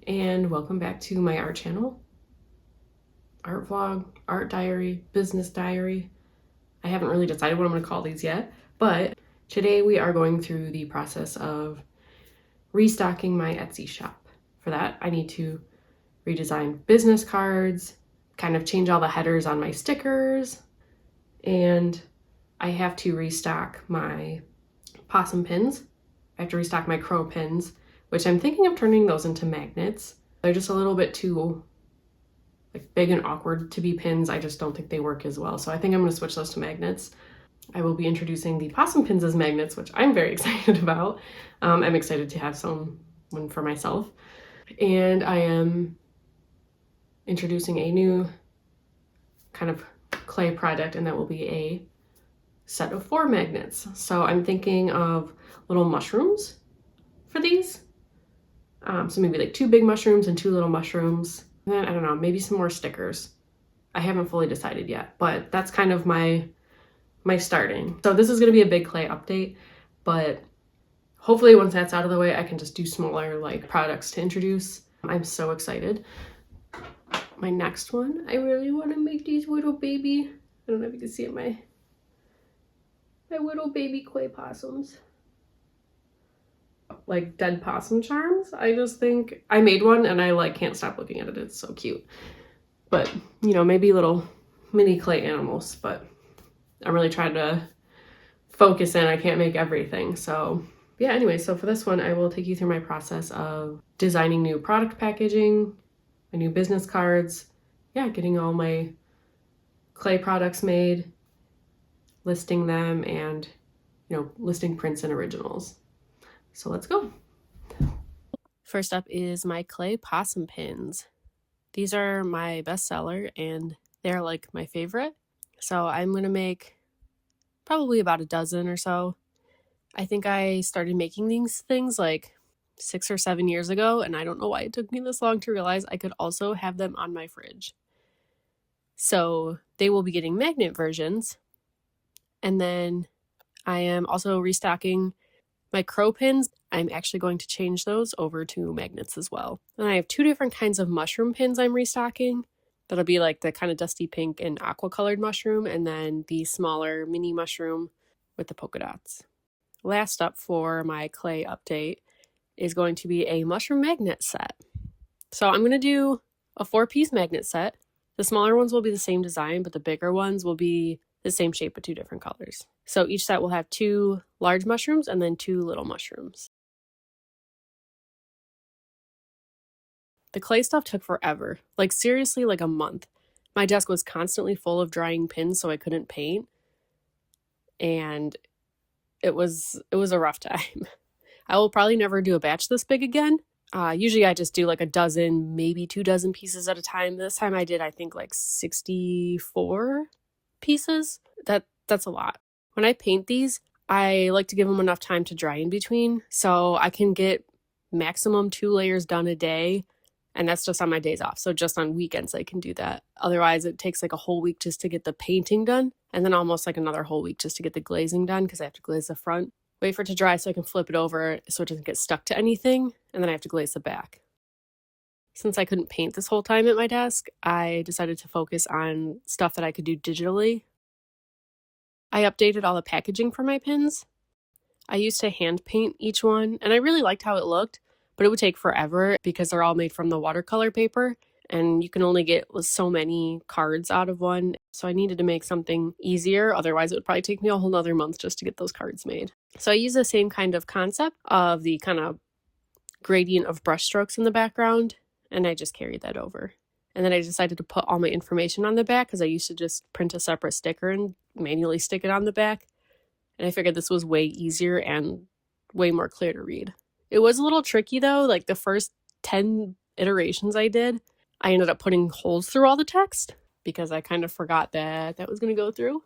and welcome back to my art channel. Art vlog, art diary, business diary. I haven't really decided what I'm going to call these yet, but today we are going through the process of restocking my Etsy shop. For that, I need to redesign business cards, kind of change all the headers on my stickers, and I have to restock my possum pins. I have to restock my crow pins, which I'm thinking of turning those into magnets. They're just a little bit too big and awkward to be pins. I just don't think they work as well. So I think I'm going to switch those to magnets. I will be introducing the possum pins as magnets, which I'm very excited about. I'm excited to have one for myself. And I am introducing a new kind of clay project, and that will be a set of 4 magnets. So I'm thinking of little mushrooms for these. So maybe like 2 big mushrooms and 2 little mushrooms. And then, I don't know, maybe some more stickers. I haven't fully decided yet, but that's kind of my starting. So this is going to be a big clay update, but hopefully once that's out of the way, I can just do smaller products to introduce. I'm so excited. My next one, I really want to make these little baby, I don't know if you can see it, my little baby clay possums. Like dead possum charms. I just think I made one and I can't stop looking at it. It's so cute. But maybe little mini clay animals, but I'm really trying to focus in. I can't make everything. So yeah, anyway, so for this one, I will take you through my process of designing new product packaging, my new business cards, yeah, getting all my clay products made, listing them, and listing prints and originals. So let's go. First up is my clay possum pins. These are my bestseller and they're my favorite. So I'm going to make probably about a dozen or so. I think I started making these things 6 or 7 years ago, and I don't know why it took me this long to realize I could also have them on my fridge. So they will be getting magnet versions. And then I am also restocking my crow pins. I'm actually going to change those over to magnets as well. And I have 2 different kinds of mushroom pins I'm restocking. That'll be the kind of dusty pink and aqua colored mushroom, and then the smaller mini mushroom with the polka dots. Last up for my clay update is going to be a mushroom magnet set. So I'm going to do a 4-piece magnet set. The smaller ones will be the same design, but the bigger ones will be the same shape but 2 different colors. So each set will have 2 large mushrooms and then 2 little mushrooms. The clay stuff took forever, seriously a month. My desk was constantly full of drying pins, so I couldn't paint. And it was a rough time. I will probably never do a batch this big again. Usually I just do a dozen, maybe 2 dozen pieces at a time. This time I did, I think 64 pieces. That's a lot. When I paint these, I like to give them enough time to dry in between, so I can get maximum 2 layers done a day, and that's just on my days off. So just on weekends I can do that. Otherwise it takes a whole week just to get the painting done, and then almost another whole week just to get the glazing done, because I have to glaze the front, wait for it to dry so I can flip it over so it doesn't get stuck to anything, and then I have to glaze the back. Since I couldn't paint this whole time at my desk, I decided to focus on stuff that I could do digitally. I updated all the packaging for my pins. I used to hand paint each one, and I really liked how it looked, but it would take forever because they're all made from the watercolor paper, and you can only get so many cards out of one. So I needed to make something easier. Otherwise, it would probably take me a whole nother month just to get those cards made. So I use the same kind of concept of the kind of gradient of brush strokes in the background, and I just carried that over. And then I decided to put all my information on the back because I used to just print a separate sticker and manually stick it on the back. And I figured this was way easier and way more clear to read. It was a little tricky though. The first 10 iterations I did, I ended up putting holes through all the text because I kind of forgot that was going to go through.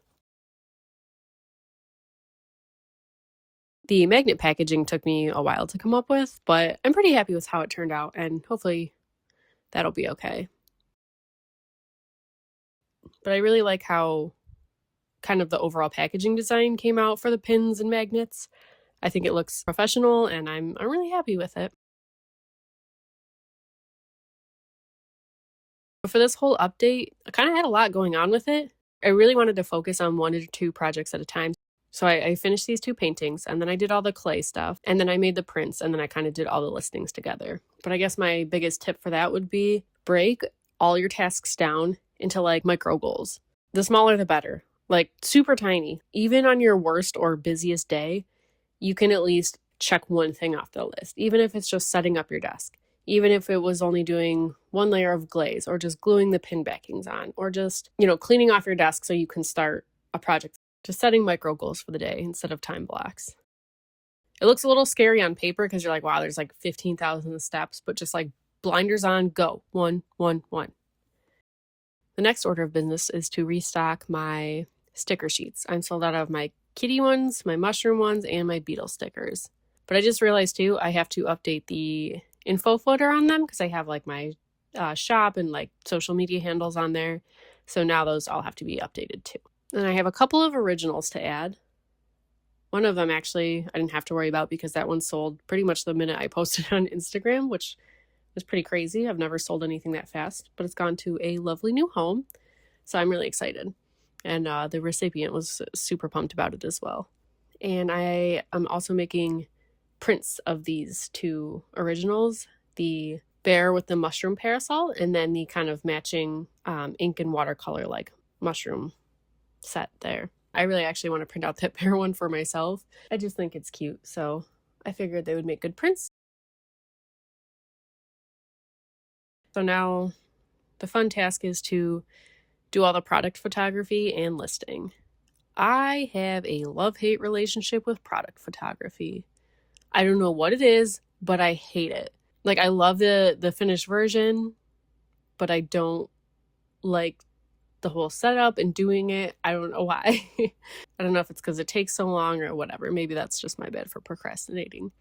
The magnet packaging took me a while to come up with, but I'm pretty happy with how it turned out, and hopefully that'll be okay. But I really like how kind of the overall packaging design came out for the pins and magnets. I think it looks professional, and I'm really happy with it. But for this whole update, I kind of had a lot going on with it. I really wanted to focus on 1 to 2 projects at a time. So I finished these 2 paintings, and then I did all the clay stuff, and then I made the prints, and then I kind of did all the listings together. But I guess my biggest tip for that would be break all your tasks down into like micro goals. The smaller the better, like super tiny. Even on your worst or busiest day, you can at least check one thing off the list, even if it's just setting up your desk. Even if it was only doing 1 layer of glaze or just gluing the pin backings on or just, cleaning off your desk so you can start a project. Just setting micro goals for the day instead of time blocks. It looks a little scary on paper because you're like, wow, there's like 15,000 steps, but just like blinders on, go. 1, 1, 1. The next order of business is to restock my sticker sheets. I'm sold out of my kitty ones, my mushroom ones, and my beetle stickers. But I just realized too, I have to update the info footer on them because I have like my shop and like social media handles on there. So now those all have to be updated too. And I have a couple of originals to add. One of them actually I didn't have to worry about because that one sold pretty much the minute I posted on Instagram, which was pretty crazy. I've never sold anything that fast, but it's gone to a lovely new home. So I'm really excited. And the recipient was super pumped about it as well. And I am also making prints of these 2 originals, the bear with the mushroom parasol, and then the kind of matching ink and watercolor like mushroom set there. I really actually want to print out that bear one for myself. I just think it's cute, so I figured they would make good prints. So now the fun task is to do all the product photography and listing. I have a love-hate relationship with product photography. I don't know what it is, but I hate it. Like, I love the finished version, but I don't like the whole setup and doing it. I don't know why. I don't know if it's because it takes so long or whatever. Maybe that's just my bad for procrastinating.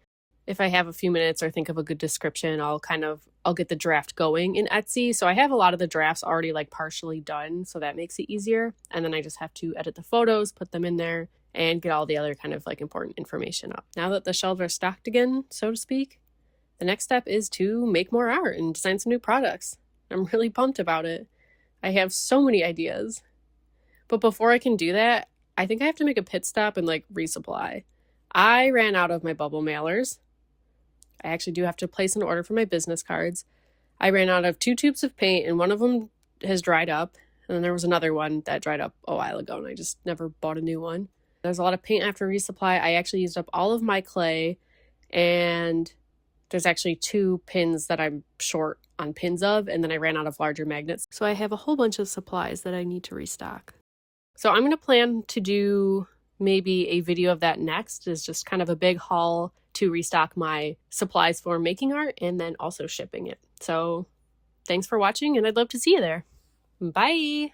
If I have a few minutes or think of a good description, I'll get the draft going in Etsy. So I have a lot of the drafts already like partially done, so that makes it easier. And then I just have to edit the photos, put them in there, and get all the other kind of like important information up. Now that the shelves are stocked again, so to speak, the next step is to make more art and design some new products. I'm really pumped about it. I have so many ideas. But before I can do that, I think I have to make a pit stop and like resupply. I ran out of my bubble mailers. I actually do have to place an order for my business cards. I ran out of 2 tubes of paint, and one of them has dried up. And then there was another one that dried up a while ago, and I just never bought a new one. There's a lot of paint after resupply. I actually used up all of my clay, and there's actually 2 pins that I'm short on pins of, and then I ran out of larger magnets. So I have a whole bunch of supplies that I need to restock. So I'm going to plan to do maybe a video of that next, is just kind of a big haul to restock my supplies for making art and then also shipping it. So thanks for watching, and I'd love to see you there. Bye!